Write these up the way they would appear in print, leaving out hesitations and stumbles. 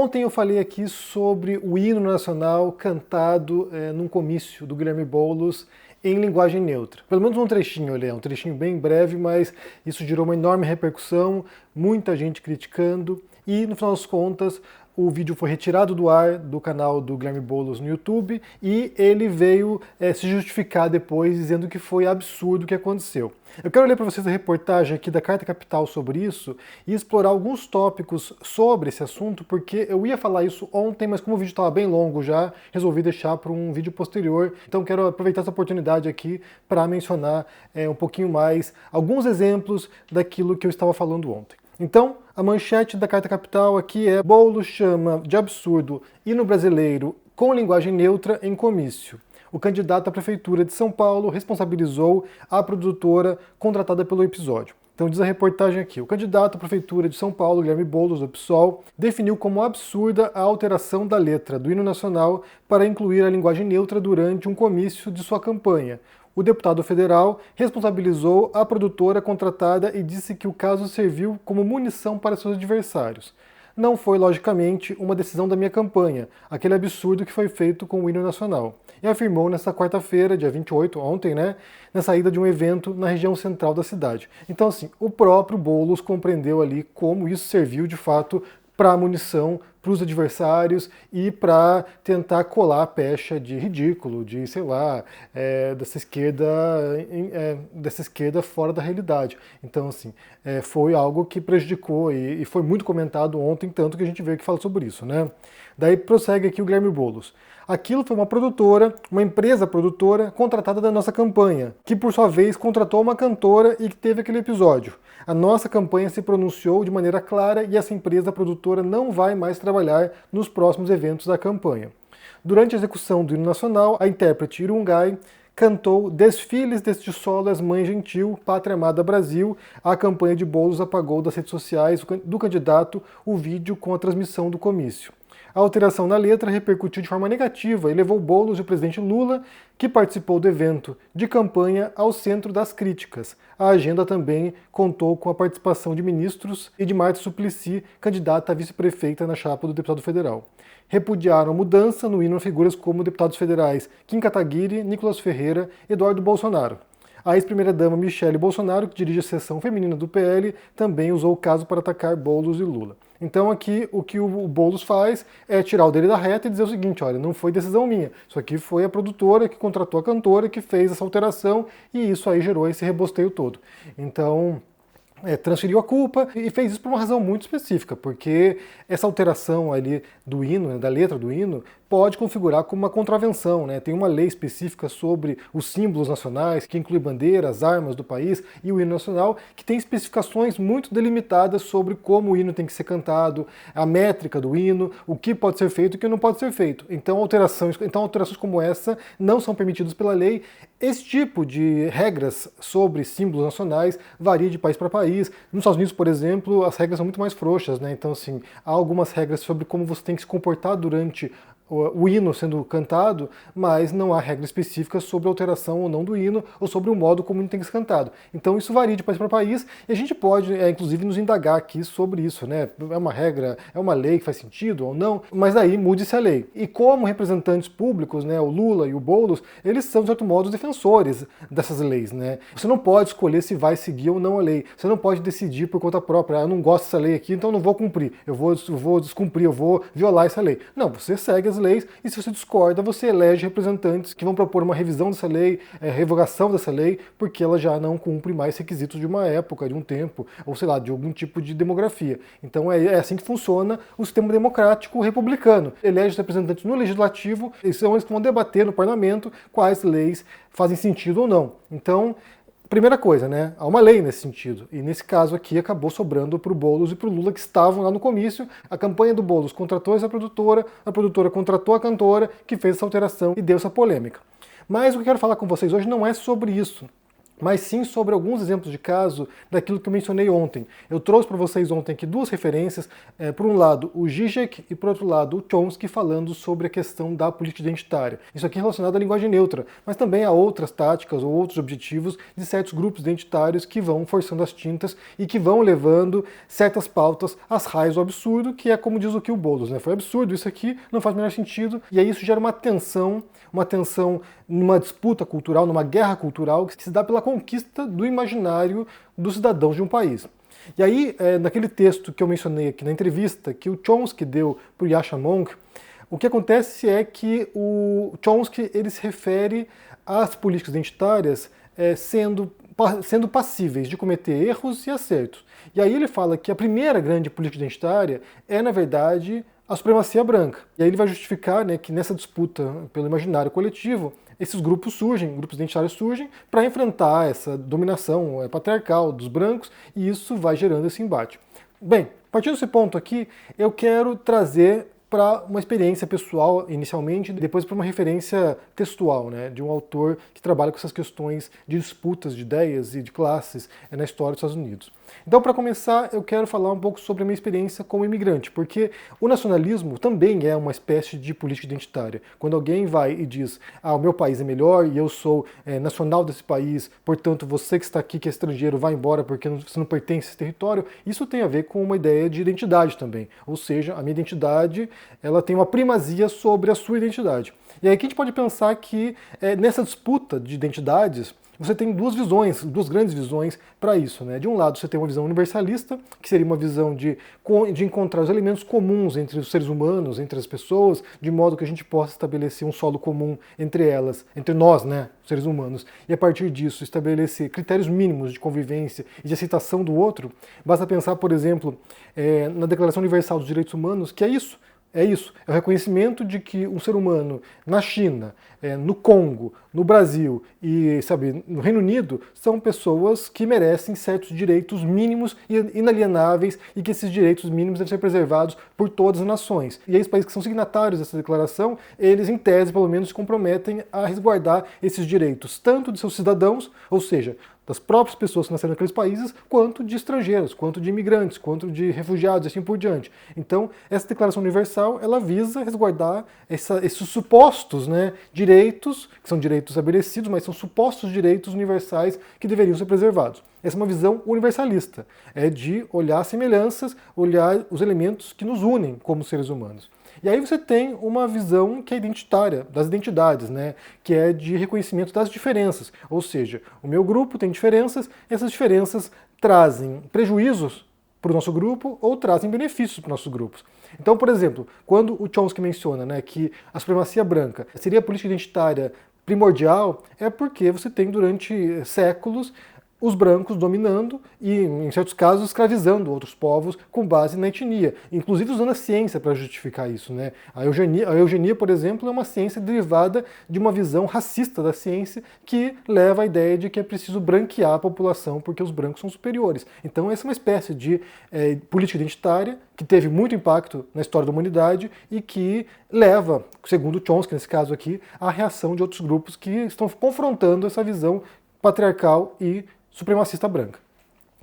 Ontem eu falei aqui sobre o hino nacional cantado num comício do Guilherme Boulos em linguagem neutra. Pelo menos um trechinho ali, um trechinho bem breve, mas isso gerou uma enorme repercussão, muita gente criticando e, no final das contas, o vídeo foi retirado do ar do canal do Guilherme Boulos no YouTube e ele veio se justificar depois, dizendo que foi absurdo o que aconteceu. Eu quero ler para vocês a reportagem aqui da Carta Capital sobre isso e explorar alguns tópicos sobre esse assunto, porque eu ia falar isso ontem, mas como o vídeo estava bem longo já, resolvi deixar para um vídeo posterior. Então quero aproveitar essa oportunidade aqui para mencionar um pouquinho mais alguns exemplos daquilo que eu estava falando ontem. Então, a manchete da Carta Capital aqui é: Boulos chama de absurdo hino brasileiro com linguagem neutra em comício. O candidato à Prefeitura de São Paulo responsabilizou a produtora contratada pelo episódio. Então diz a reportagem aqui: o candidato à Prefeitura de São Paulo, Guilherme Boulos, do PSOL, definiu como absurda a alteração da letra do hino nacional para incluir a linguagem neutra durante um comício de sua campanha. O deputado federal responsabilizou a produtora contratada e disse que o caso serviu como munição para seus adversários. Não foi, logicamente, uma decisão da minha campanha, aquele absurdo que foi feito com o hino nacional. E afirmou nesta quarta-feira, dia 28, ontem, na saída de um evento na região central da cidade. Então, assim, o próprio Boulos compreendeu ali como isso serviu, de fato, para munição para os adversários e para tentar colar a pecha de ridículo, de, sei lá, dessa esquerda fora da realidade. Então, assim, foi algo que prejudicou e foi muito comentado ontem, tanto que a gente veio aqui falar sobre isso, né? Daí prossegue aqui o Guilherme Boulos. Aquilo foi uma produtora, uma empresa produtora contratada da nossa campanha, que por sua vez contratou uma cantora e que teve aquele episódio. A nossa campanha se pronunciou de maneira clara e essa empresa produtora não vai mais trabalhar nos próximos eventos da campanha. Durante a execução do hino nacional, a intérprete Irungai cantou Desfiles deste solo as mães gentil, Pátria Amada Brasil. A campanha de Boulos apagou das redes sociais do candidato o vídeo com a transmissão do comício. A alteração na letra repercutiu de forma negativa e levou Boulos e o presidente Lula, que participou do evento de campanha, ao centro das críticas. A agenda também contou com a participação de ministros e de Marta Suplicy, candidata a vice-prefeita na chapa do deputado federal. Repudiaram a mudança no hino figuras como deputados federais Kim Kataguiri, Nicolas Ferreira, Eduardo Bolsonaro. A ex-primeira-dama Michele Bolsonaro, que dirige a seção feminina do PL, também usou o caso para atacar Boulos e Lula. Então aqui o que o Boulos faz é tirar o dele da reta e dizer o seguinte: olha, não foi decisão minha, isso aqui foi a produtora que contratou a cantora que fez essa alteração e isso aí gerou esse rebosteio todo. Então transferiu a culpa e fez isso por uma razão muito específica, porque essa alteração ali do hino, da letra do hino, pode configurar como uma contravenção, Tem uma lei específica sobre os símbolos nacionais, que inclui bandeiras, armas do país e o hino nacional, que tem especificações muito delimitadas sobre como o hino tem que ser cantado, a métrica do hino, o que pode ser feito e o que não pode ser feito. Então alterações como essa não são permitidas pela lei. Esse tipo de regras sobre símbolos nacionais varia de país para país. Nos Estados Unidos, por exemplo, as regras são muito mais frouxas, Então, assim, há algumas regras sobre como você tem que se comportar durante o hino sendo cantado, mas não há regra específica sobre a alteração ou não do hino, ou sobre o modo como o hino tem que ser cantado. Então isso varia de país para país, e a gente pode, inclusive, nos indagar aqui sobre isso, É uma regra, é uma lei que faz sentido ou não, mas aí mude-se a lei. E como representantes públicos, o Lula e o Boulos, eles são, de certo modo, os defensores dessas leis, Você não pode escolher se vai seguir ou não a lei. Você não pode decidir por conta própria: eu não gosto dessa lei aqui, então eu não vou cumprir, eu vou descumprir, eu vou violar essa lei. Não, você segue as leis, e se você discorda, você elege representantes que vão propor uma revisão dessa lei, revogação dessa lei, porque ela já não cumpre mais requisitos de uma época, de um tempo, ou sei lá, de algum tipo de demografia. Então é assim que funciona o sistema democrático republicano. Elege os representantes no legislativo, e são eles que vão debater no parlamento quais leis fazem sentido ou não. Então, primeira coisa, há uma lei nesse sentido, e nesse caso aqui acabou sobrando para o Boulos e para o Lula, que estavam lá no comício. A campanha do Boulos contratou essa produtora, a produtora contratou a cantora, que fez essa alteração e deu essa polêmica. Mas o que eu quero falar com vocês hoje não é sobre isso, mas sim sobre alguns exemplos de caso daquilo que eu mencionei ontem. Eu trouxe para vocês ontem aqui duas referências, por um lado o Zizek e por outro lado o Chomsky, falando sobre a questão da política identitária. Isso aqui é relacionado à linguagem neutra, mas também a outras táticas ou outros objetivos de certos grupos identitários que vão forçando as tintas e que vão levando certas pautas às raias do absurdo, que é como diz o Kill Boulos, né? Foi absurdo isso aqui, não faz o menor sentido, e aí isso gera uma tensão numa disputa cultural, numa guerra cultural que se dá pela conquista do imaginário dos cidadãos de um país. E aí, naquele texto que eu mencionei aqui na entrevista, que o Chomsky deu para o Yascha Mounk, o que acontece é que o Chomsky ele se refere às políticas identitárias sendo passíveis de cometer erros e acertos. E aí ele fala que a primeira grande política identitária é, na verdade, a supremacia branca. E aí ele vai justificar, né, que nessa disputa pelo imaginário coletivo, esses grupos identitários surgem para enfrentar essa dominação patriarcal dos brancos, e isso vai gerando esse embate. Bem, partindo desse ponto aqui, eu quero trazer para uma experiência pessoal inicialmente, depois para uma referência textual, né, de um autor que trabalha com essas questões de disputas de ideias e de classes na história dos Estados Unidos. Então, para começar, eu quero falar um pouco sobre a minha experiência como imigrante, porque o nacionalismo também é uma espécie de política identitária. Quando alguém vai e diz, o meu país é melhor e eu sou nacional desse país, portanto você que está aqui, que é estrangeiro, vai embora porque você não pertence a esse território, isso tem a ver com uma ideia de identidade também. Ou seja, a minha identidade ela tem uma primazia sobre a sua identidade. E aí que a gente pode pensar que nessa disputa de identidades, você tem duas grandes visões para isso, né? De um lado você tem uma visão universalista, que seria uma visão de encontrar os elementos comuns entre os seres humanos, entre as pessoas, de modo que a gente possa estabelecer um solo comum entre elas, entre nós, né, seres humanos, e a partir disso estabelecer critérios mínimos de convivência e de aceitação do outro. Basta pensar, por exemplo, na Declaração Universal dos Direitos Humanos, que é isso. É o reconhecimento de que um ser humano na China, no Congo, no Brasil e, sabe, no Reino Unido são pessoas que merecem certos direitos mínimos e inalienáveis e que esses direitos mínimos devem ser preservados por todas as nações. E aí os países que são signatários dessa declaração, eles em tese pelo menos se comprometem a resguardar esses direitos, tanto de seus cidadãos, ou seja, das próprias pessoas que nasceram naqueles países, quanto de estrangeiros, quanto de imigrantes, quanto de refugiados, e assim por diante. Então, essa Declaração Universal, ela visa resguardar esses supostos, né, direitos, que são direitos estabelecidos, mas são supostos direitos universais que deveriam ser preservados. Essa é uma visão universalista, é de olhar semelhanças, olhar os elementos que nos unem como seres humanos. E aí você tem uma visão que é identitária, das identidades, né? Que é de reconhecimento das diferenças. Ou seja, o meu grupo tem diferenças, essas diferenças trazem prejuízos para o nosso grupo ou trazem benefícios para os nossos grupos. Então, por exemplo, quando o Chomsky menciona, né, que a supremacia branca seria a política identitária primordial, é porque você tem durante séculos os brancos dominando e, em certos casos, escravizando outros povos com base na etnia, inclusive usando a ciência para justificar isso, né? A eugenia, por exemplo, é uma ciência derivada de uma visão racista da ciência que leva à ideia de que é preciso branquear a população porque os brancos são superiores. Então essa é uma espécie de política identitária que teve muito impacto na história da humanidade e que leva, segundo Chomsky nesse caso aqui, à reação de outros grupos que estão confrontando essa visão patriarcal e supremacista branca.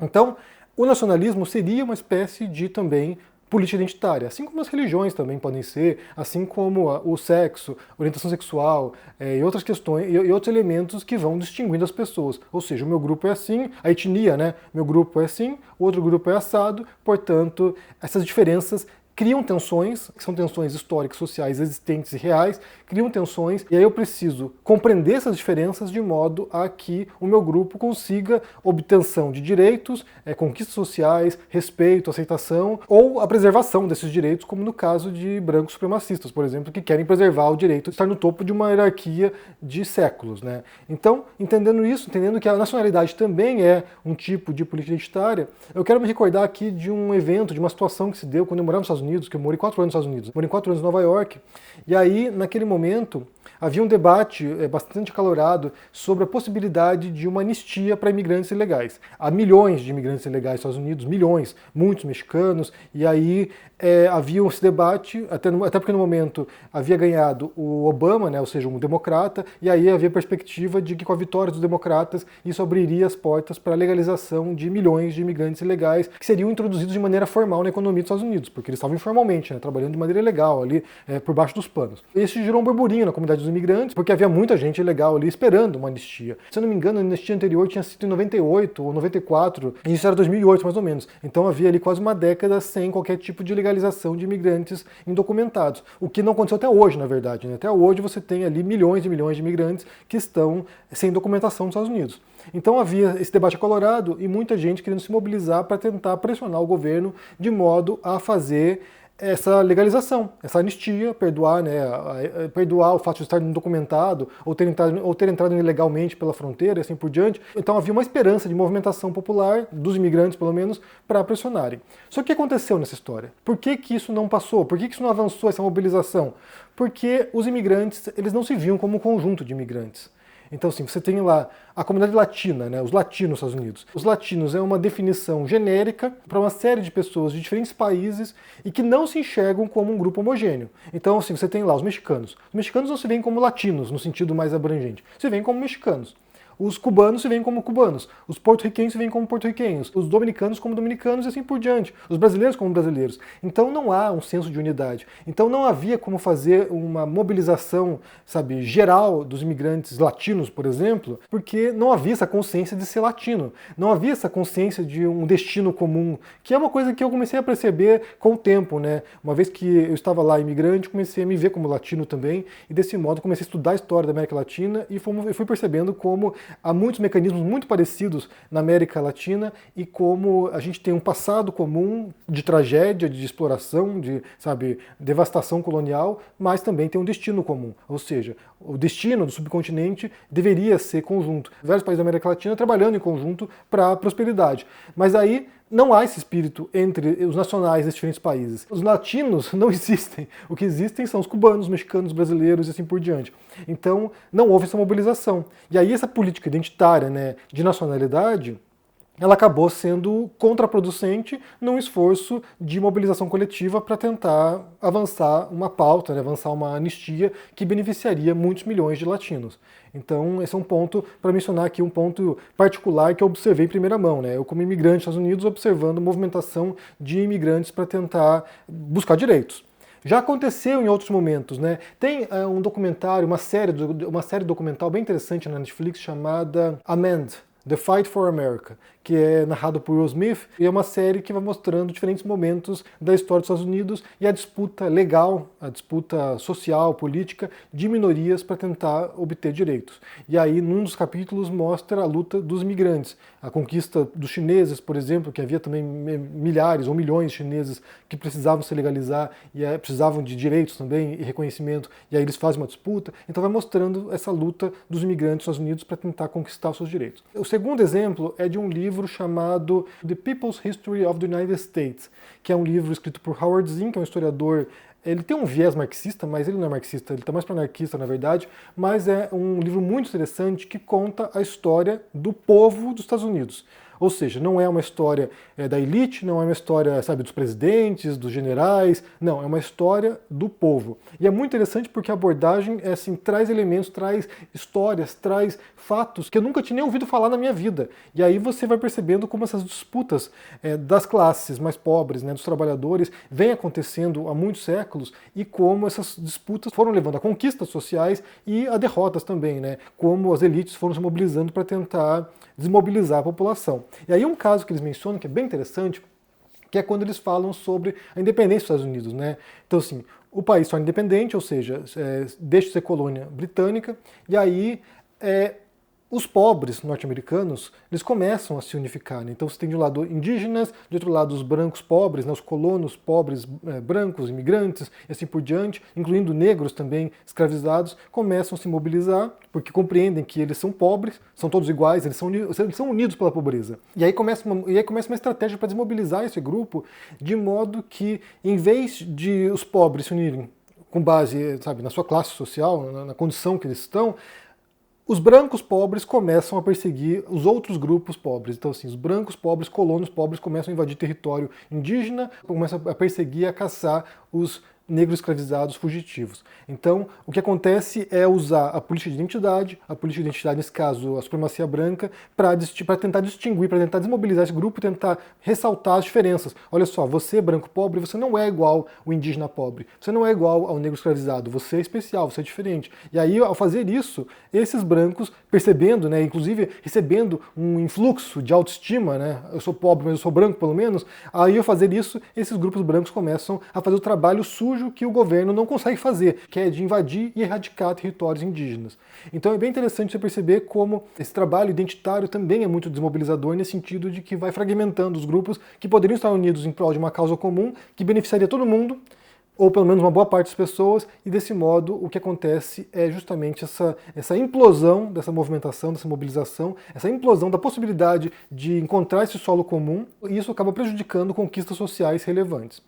Então, o nacionalismo seria uma espécie de também política identitária, assim como as religiões também podem ser, assim como o sexo, orientação sexual e outras questões e outros elementos que vão distinguindo as pessoas. Ou seja, o meu grupo é assim, a etnia, né? Meu grupo é assim, o outro grupo é assado, portanto, essas diferenças criam tensões, que são tensões históricas, sociais, existentes e reais, criam tensões, e aí eu preciso compreender essas diferenças de modo a que o meu grupo consiga obtenção de direitos, conquistas sociais, respeito, aceitação, ou a preservação desses direitos, como no caso de brancos supremacistas, por exemplo, que querem preservar o direito de estar no topo de uma hierarquia de séculos, né? Então, entendendo isso, entendendo que a nacionalidade também é um tipo de política identitária, eu quero me recordar aqui de um evento, de uma situação que se deu quando eu morava nos Estados Unidos, que eu morei 4 anos nos Estados Unidos, morei 4 anos em Nova York, e aí, naquele momento, havia um debate bastante acalorado sobre a possibilidade de uma anistia para imigrantes ilegais. Há milhões de imigrantes ilegais nos Estados Unidos, milhões, muitos mexicanos, e aí havia esse debate, até porque no momento havia ganhado o Obama, né, ou seja, um democrata, e aí havia a perspectiva de que com a vitória dos democratas isso abriria as portas para a legalização de milhões de imigrantes ilegais que seriam introduzidos de maneira formal na economia dos Estados Unidos, porque eles estavam informalmente, né, trabalhando de maneira ilegal ali, por baixo dos panos. Isso gerou um burburinho na comunidade dos imigrantes, porque havia muita gente ilegal ali esperando uma anistia. Se eu não me engano, a anistia anterior tinha sido em 98 ou 94, e isso era 2008 mais ou menos. Então havia ali quase uma década sem qualquer tipo de legalização de imigrantes indocumentados. O que não aconteceu até hoje, na verdade, né? Até hoje você tem ali milhões e milhões de imigrantes que estão sem documentação nos Estados Unidos. Então havia esse debate acolorado e muita gente querendo se mobilizar para tentar pressionar o governo de modo a fazer essa legalização, essa anistia, perdoar, né, perdoar o fato de estar indocumentado ou ter entrado ilegalmente pela fronteira e assim por diante. Então havia uma esperança de movimentação popular, dos imigrantes pelo menos, para pressionarem. Só que o que aconteceu nessa história? Por que que isso não passou? Por que que isso não avançou, essa mobilização? Porque os imigrantes, eles não se viam como um conjunto de imigrantes. Então, assim, você tem lá a comunidade latina, né, os latinos nos Estados Unidos. Os latinos é uma definição genérica para uma série de pessoas de diferentes países e que não se enxergam como um grupo homogêneo. Então, assim, você tem lá os mexicanos. Os mexicanos não se veem como latinos, no sentido mais abrangente. Se veem como mexicanos. Os cubanos se veem como cubanos, os porto-riquenhos se veem como porto-riquenhos, os dominicanos como dominicanos e assim por diante, os brasileiros como brasileiros. Então não há um senso de unidade. Então não havia como fazer uma mobilização, sabe, geral dos imigrantes latinos, por exemplo, porque não havia essa consciência de ser latino, não havia essa consciência de um destino comum, que é uma coisa que eu comecei a perceber com o tempo, né? Uma vez que eu estava lá imigrante, comecei a me ver como latino também, e desse modo comecei a estudar a história da América Latina e fui percebendo como há muitos mecanismos muito parecidos na América Latina e como a gente tem um passado comum de tragédia, de exploração, de, sabe, devastação colonial, mas também tem um destino comum. Ou seja, o destino do subcontinente deveria ser conjunto. Vários países da América Latina trabalhando em conjunto para a prosperidade. Mas aí não há esse espírito entre os nacionais dos diferentes países. Os latinos não existem. O que existem são os cubanos, os mexicanos, os brasileiros e assim por diante. Então, não houve essa mobilização. E aí essa política identitária, né, de nacionalidade, ela acabou sendo contraproducente num esforço de mobilização coletiva para tentar avançar uma pauta, né, avançar uma anistia que beneficiaria muitos milhões de latinos. Então, esse é um ponto para mencionar aqui, um ponto particular que eu observei em primeira mão, né? Eu, como imigrante nos Estados Unidos, observando a movimentação de imigrantes para tentar buscar direitos. Já aconteceu em outros momentos, né? Tem um documentário, uma série documental bem interessante na Netflix chamada Amend, The Fight for America, que é narrado por Will Smith, e é uma série que vai mostrando diferentes momentos da história dos Estados Unidos e a disputa legal, a disputa social, política de minorias para tentar obter direitos. E aí, num dos capítulos, mostra a luta dos imigrantes, a conquista dos chineses, por exemplo, que havia também milhares ou milhões de chineses que precisavam se legalizar e precisavam de direitos também e reconhecimento, e aí eles fazem uma disputa. Então vai mostrando essa luta dos imigrantes dos Estados Unidos para tentar conquistar os seus direitos. O segundo exemplo é de um livro chamado The People's History of the United States, que é um livro escrito por Howard Zinn, que é um historiador. Ele tem um viés marxista, mas ele não é marxista, ele está mais para anarquista, na verdade, mas é um livro muito interessante que conta a história do povo dos Estados Unidos. Ou seja, não é uma história da elite, não é uma história, sabe, dos presidentes, dos generais, não, é uma história do povo. E é muito interessante porque a abordagem assim, traz elementos, traz histórias, traz fatos que eu nunca tinha nem ouvido falar na minha vida. E aí você vai percebendo como essas disputas das classes mais pobres, né, dos trabalhadores, vêm acontecendo há muitos séculos e como essas disputas foram levando a conquistas sociais e a derrotas também, né, como as elites foram se mobilizando para tentar desmobilizar a população. E aí um caso que eles mencionam que é bem interessante, que é quando eles falam sobre a independência dos Estados Unidos, né? Então assim, o país torna independente, ou seja, deixa de ser colônia britânica, e aí Os pobres norte-americanos, eles começam a se unificar, né? Então você tem de um lado indígenas, de outro lado os brancos pobres, né? Os colonos pobres brancos, imigrantes, e assim por diante, incluindo negros também escravizados, começam a se mobilizar, porque compreendem que eles são pobres, são todos iguais, eles são unidos pela pobreza. E aí começa uma estratégia para desmobilizar esse grupo, de modo que, em vez de os pobres se unirem com base, sabe, na sua classe social, na condição que eles estão, os brancos pobres começam a perseguir os outros grupos pobres. Então, assim, os brancos pobres, colonos pobres, começam a invadir território indígena, começam a perseguir e a caçar os negros escravizados fugitivos. Então, o que acontece é usar a política de identidade, nesse caso, a supremacia branca, para tentar distinguir, para tentar desmobilizar esse grupo e tentar ressaltar as diferenças. Olha só, você, branco pobre, você não é igual ao indígena pobre, você não é igual ao negro escravizado, você é especial, você é diferente. E aí, ao fazer isso, esses brancos, percebendo, né, inclusive recebendo um influxo de autoestima, né, eu sou pobre, mas eu sou branco pelo menos, aí ao fazer isso, esses grupos brancos começam a fazer o trabalho sujo que o governo não consegue fazer, que é de invadir e erradicar territórios indígenas. Então é bem interessante você perceber como esse trabalho identitário também é muito desmobilizador, nesse sentido de que vai fragmentando os grupos que poderiam estar unidos em prol de uma causa comum, que beneficiaria todo mundo, ou pelo menos uma boa parte das pessoas, e desse modo o que acontece é justamente essa implosão dessa movimentação, dessa mobilização, essa implosão da possibilidade de encontrar esse solo comum, e isso acaba prejudicando conquistas sociais relevantes.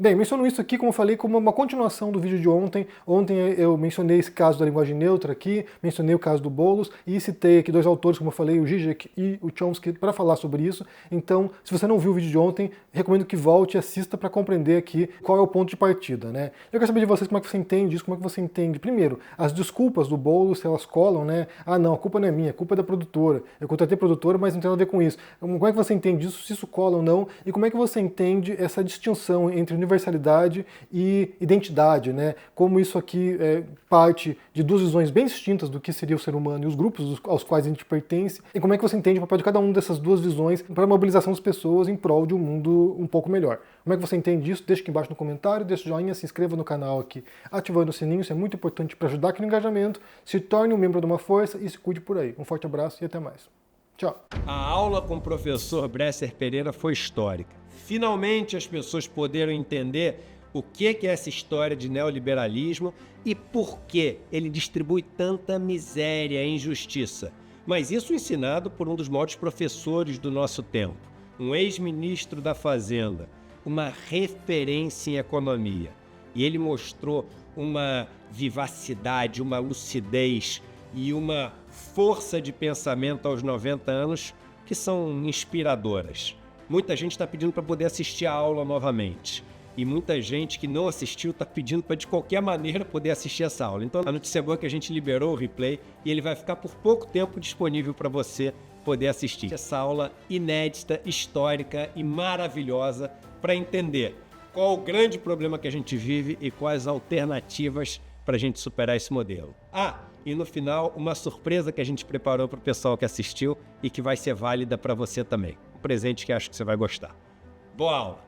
Bem, menciono isso aqui, como eu falei, como uma continuação do vídeo de ontem. Ontem eu mencionei esse caso da linguagem neutra aqui, mencionei o caso do Boulos e citei aqui dois autores, como eu falei, o Zizek e o Chomsky, para falar sobre isso. Então, se você não viu o vídeo de ontem, recomendo que volte e assista para compreender aqui qual é o ponto de partida, né? Eu quero saber de vocês como é que você entende isso, como é que você entende, primeiro, as desculpas do Boulos, se elas colam, né? Ah, não, a culpa não é minha, a culpa é da produtora. Eu contratei a produtora, mas não tem nada a ver com isso. Como é que você entende isso, se isso cola ou não? E como é que você entende essa distinção entre universalidade e identidade, né? Como isso aqui é parte de duas visões bem distintas do que seria o ser humano e os grupos aos quais a gente pertence, e como é que você entende o papel de cada uma dessas duas visões para a mobilização das pessoas em prol de um mundo um pouco melhor. Como é que você entende isso? Deixa aqui embaixo no comentário, deixa o joinha, se inscreva no canal aqui, ativando o sininho, isso é muito importante para ajudar aqui no engajamento, se torne um membro de uma força e se cuide por aí. Um forte abraço e até mais. Tchau. A aula com o professor Bresser Pereira foi histórica. Finalmente as pessoas poderam entender o que é essa história de neoliberalismo e por que ele distribui tanta miséria e injustiça. Mas isso ensinado por um dos maiores professores do nosso tempo, um ex-ministro da Fazenda, uma referência em economia. E ele mostrou uma vivacidade, uma lucidez e uma força de pensamento aos 90 anos que são inspiradoras. Muita gente está pedindo para poder assistir a aula novamente. E muita gente que não assistiu está pedindo para de qualquer maneira poder assistir essa aula. Então a notícia boa é que a gente liberou o replay e ele vai ficar por pouco tempo disponível para você poder assistir. Essa aula inédita, histórica e maravilhosa para entender qual o grande problema que a gente vive e quais alternativas para a gente superar esse modelo. Ah, e no final uma surpresa que a gente preparou para o pessoal que assistiu e que vai ser válida para você também. Um presente que acho que você vai gostar. Boa aula!